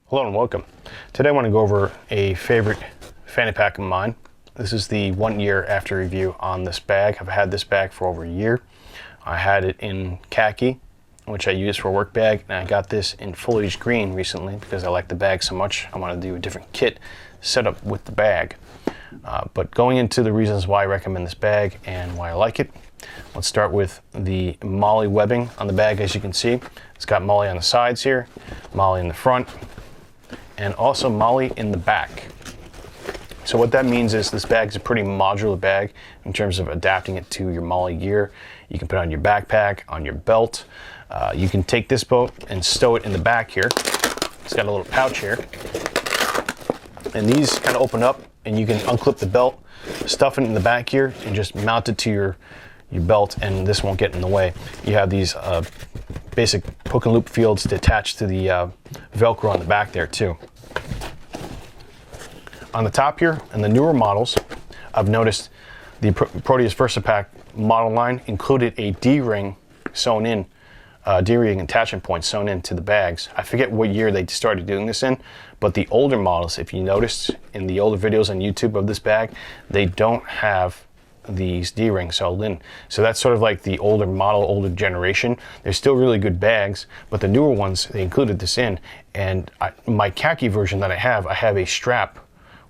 Hello and welcome. Today I want to go over a favorite fanny pack of mine. This is the 1 year after review on this bag. I've had this bag for over a year. I had it in khaki, which I use for a work bag, and I got this in foliage green recently because I like the bag so much. I want to do a different kit setup with the bag. But going into the reasons why I recommend this bag and why I like it, let's start with the Molle webbing on the bag. As you can see, it's got Molle on the sides here, Molle in the front, and also Molle in the back. So what that means is this bag is a pretty modular bag in terms of adapting it to your Molle gear. You can put it on your backpack, on your belt. You can take this boat and stow it in the back here. It's got a little pouch here. And these kind of open up and you can unclip the belt, stuff it in the back here, and just mount it to your belt, and this won't get in the way. You have these basic hook and loop fields to attach to the Velcro on the back there too. On the top here, and the newer models, I've noticed the Proteus Versipack model line included a D-ring sewn in, D-ring attachment point sewn into the bags. I forget what year they started doing this in, but the older models, if you noticed in the older videos on YouTube of this bag, they don't have these D-rings sewn in. So that's sort of like the older model, older generation. They're still really good bags, but the newer ones, they included this in. And my khaki version that I have a strap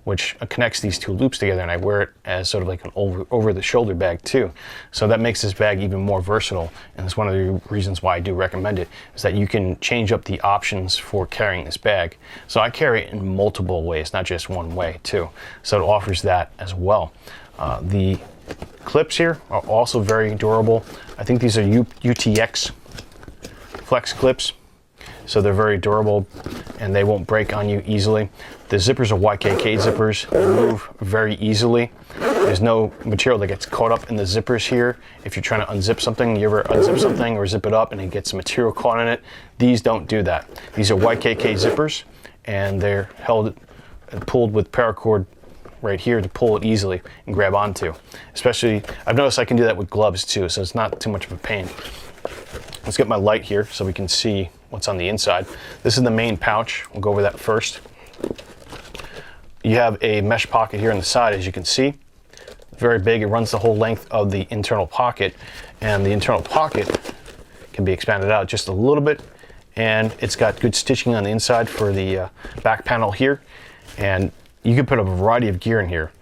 which connects these two loops together, and I wear it as sort of like an over-the-shoulder bag too. So that makes this bag even more versatile, and it's one of the reasons why I do recommend it, is that you can change up the options for carrying this bag. So I carry it in multiple ways, not just one way too. So it offers that as well. The clips here are also very durable. I think these are UTX flex clips. So they're very durable and they won't break on you easily. The zippers are YKK zippers. They move very easily. There's no material that gets caught up in the zippers here. If you're trying to unzip something, you ever unzip something or zip it up and it gets material caught in it, these don't do that. These are YKK zippers, and they're held and pulled with paracord right here to pull it easily and grab onto. Especially, I've noticed I can do that with gloves too, so it's not too much of a pain. Let's get my light here so we can see what's on the inside. This is the main pouch. We'll go over that first. You have a mesh pocket here on the side, as you can see. Very big. It runs the whole length of the internal pocket, and the internal pocket can be expanded out just a little bit, and it's got good stitching on the inside for the back panel here, and you can put a variety of gear in here.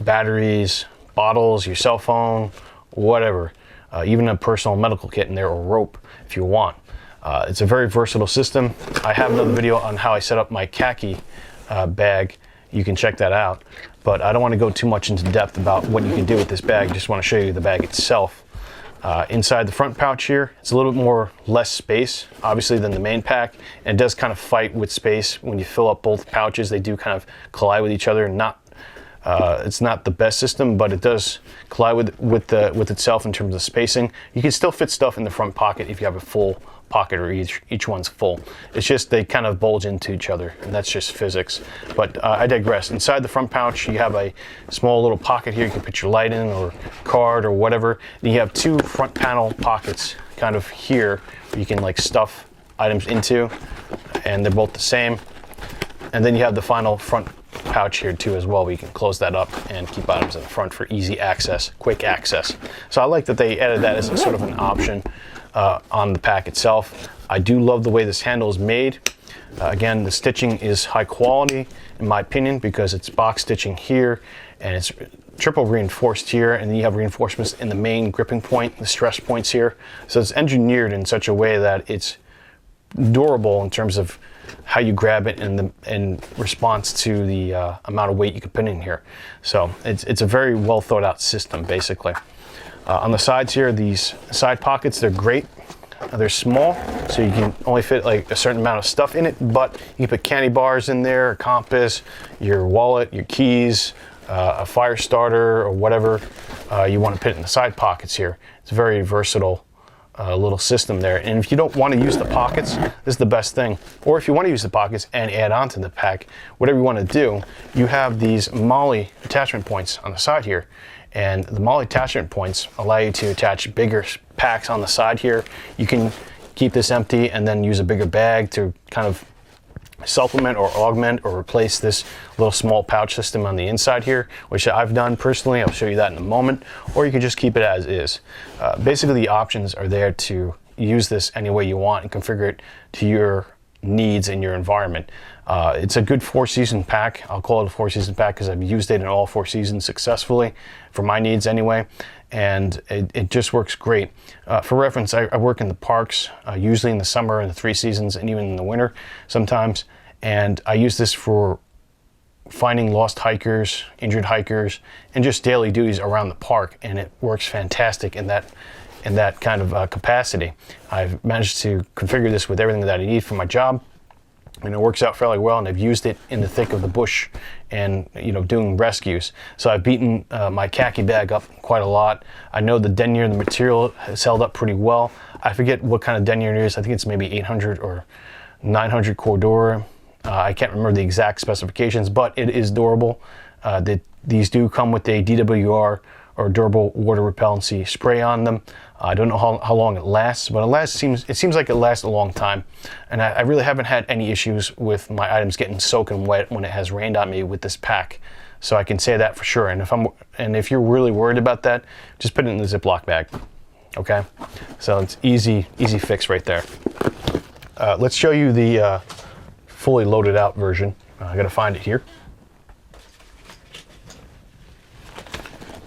Batteries, bottles, your cell phone, whatever. Even a personal medical kit in there, or rope if you want. It's a very versatile system. I have another video on how I set up my khaki bag. You can check that out. But I don't want to go too much into depth about what you can do with this bag. I just want to show you the bag itself. Inside the front pouch here, it's a little bit less space, obviously, than the main pack. And it does kind of fight with space. When you fill up both pouches, they do kind of collide with each other. It's not the best system, but it does collide with itself in terms of spacing. You can still fit stuff in the front pocket if you have a full pocket, or each one's full. It's just they kind of bulge into each other, and that's just physics. But I digress. Inside the front pouch, you have a small little pocket here. You can put your light in, or card, or whatever. Then you have two front panel pockets kind of here where you can like stuff items into, and they're both the same. And then you have the final front pouch here too as well, where you can close that up and keep items in the front for easy access, quick access. So I like that they added that as a sort of an option on the pack itself. I do love the way this handle is made. Again, the stitching is high quality in my opinion, because it's box stitching here and it's triple reinforced here, and then you have reinforcements in the main gripping point, the stress points here. So it's engineered in such a way that it's durable in terms of how you grab it in response to the amount of weight you can put in here. So it's a very well thought out system, basically. On the sides here, these side pockets, they're great. They're small, so you can only fit like a certain amount of stuff in it, but you can put candy bars in there, a compass, your wallet, your keys, a fire starter, or whatever you want to put in the side pockets here. It's a very versatile little system there. And if you don't want to use the pockets, this is the best thing. Or if you want to use the pockets and add on to the pack, whatever you want to do, you have these Molle attachment points on the side here. And the Molle attachment points allow you to attach bigger packs on the side here. You can keep this empty and then use a bigger bag to kind of supplement or augment or replace this little small pouch system on the inside here, which I've done personally. I'll show you that in a moment. Or you can just keep it as is. Basically, the options are there to use this any way you want and configure it to your needs in your environment. It's a good 4-season pack. I'll call it a 4-season pack because I've used it in all 4 seasons successfully for my needs anyway, and it just works great. For reference, I work in the parks, usually in the summer and the 3 seasons, and even in the winter sometimes, and I use this for finding lost hikers, injured hikers, and just daily duties around the park, and it works fantastic in that kind of capacity. I've managed to configure this with everything that I need for my job, and it works out fairly well, and I've used it in the thick of the bush and, you know, doing rescues. So I've beaten my khaki bag up quite a lot. I know the denier, the material has held up pretty well. I forget what kind of denier it is. I think it's maybe 800 or 900 Cordura. I can't remember the exact specifications, but it is durable. These do come with a DWR or durable water repellency spray on them. I don't know how long it lasts, but it seems like it lasts a long time. And I really haven't had any issues with my items getting soaking wet when it has rained on me with this pack. So I can say that for sure. And if you're really worried about that, just put it in the Ziploc bag. Okay? So it's easy fix right there. Let's show you the fully loaded out version. I gotta find it here.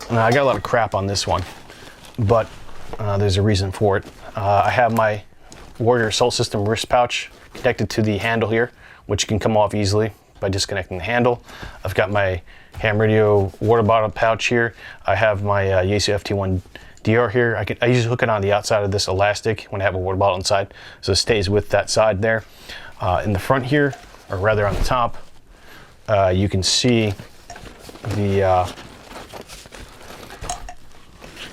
I got a lot of crap on this one, but there's a reason for it. I have my Warrior Assault System wrist pouch connected to the handle here, which can come off easily by disconnecting the handle. I've got my ham radio water bottle pouch here. I have my Yaesu FT1 DR here. I usually hook it on the outside of this elastic when I have a water bottle inside, so it stays with that side there. In the front here, or rather on the top, you can see the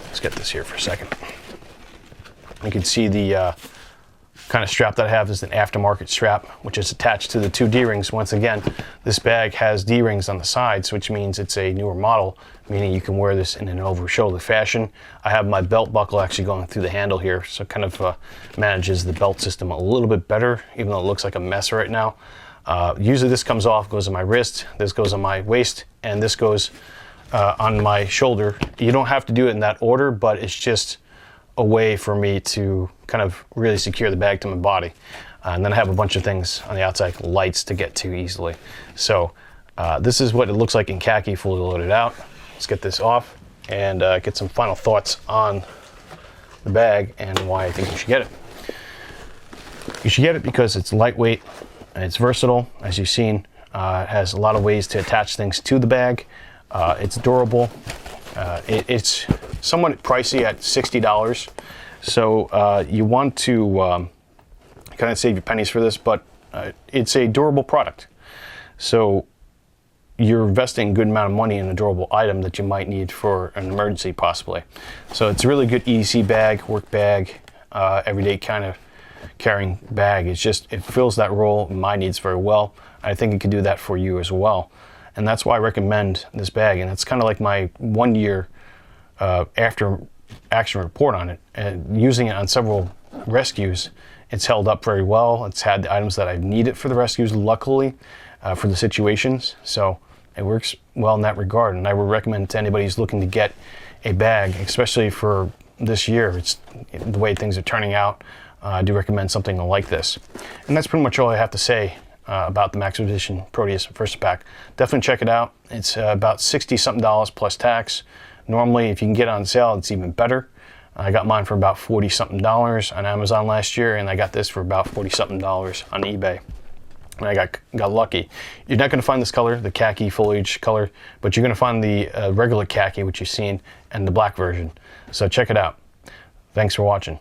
let's get this here for a second. You can see the kind of strap that I have is an aftermarket strap, which is attached to the 2 D-rings. Once again, this bag has D-rings on the sides, which means it's a newer model, meaning you can wear this in an over-shoulder fashion. I have my belt buckle actually going through the handle here, so it kind of manages the belt system a little bit better, even though it looks like a mess right now. Usually this comes off, goes on my wrist, this goes on my waist, and this goes on my shoulder. You don't have to do it in that order, but it's just a way for me to kind of really secure the bag to my body. And then I have a bunch of things on the outside, lights to get to easily. So this is what it looks like in khaki, fully loaded out. Let's get this off and get some final thoughts on the bag and why I think you should get it. You should get it because it's lightweight and it's versatile. As you've seen, it has a lot of ways to attach things to the bag. It's durable. It's somewhat pricey at $60. So you want to kind of save your pennies for this, but it's a durable product. So you're investing a good amount of money in a durable item that you might need for an emergency possibly. So it's a really good EDC bag, work bag, everyday kind of carrying bag. It fills that role in my needs very well. I think it could do that for you as well. And that's why I recommend this bag. And it's kind of like my 1 year after action report on it. And using it on several rescues, it's held up very well. It's had the items that I've needed for the rescues, luckily, for the situations. So it works well in that regard. And I would recommend to anybody who's looking to get a bag, especially for this year. It's the way things are turning out. I do recommend something like this. And that's pretty much all I have to say about the Maxpedition Proteus Versipack. Definitely check it out. It's about $60-something plus tax. Normally, if you can get it on sale, it's even better. I got mine for about $40-something on Amazon last year, and I got this for about $40-something on eBay. And I got lucky. You're not going to find this color, the khaki foliage color, but you're going to find the regular khaki, which you've seen, and the black version. So check it out. Thanks for watching.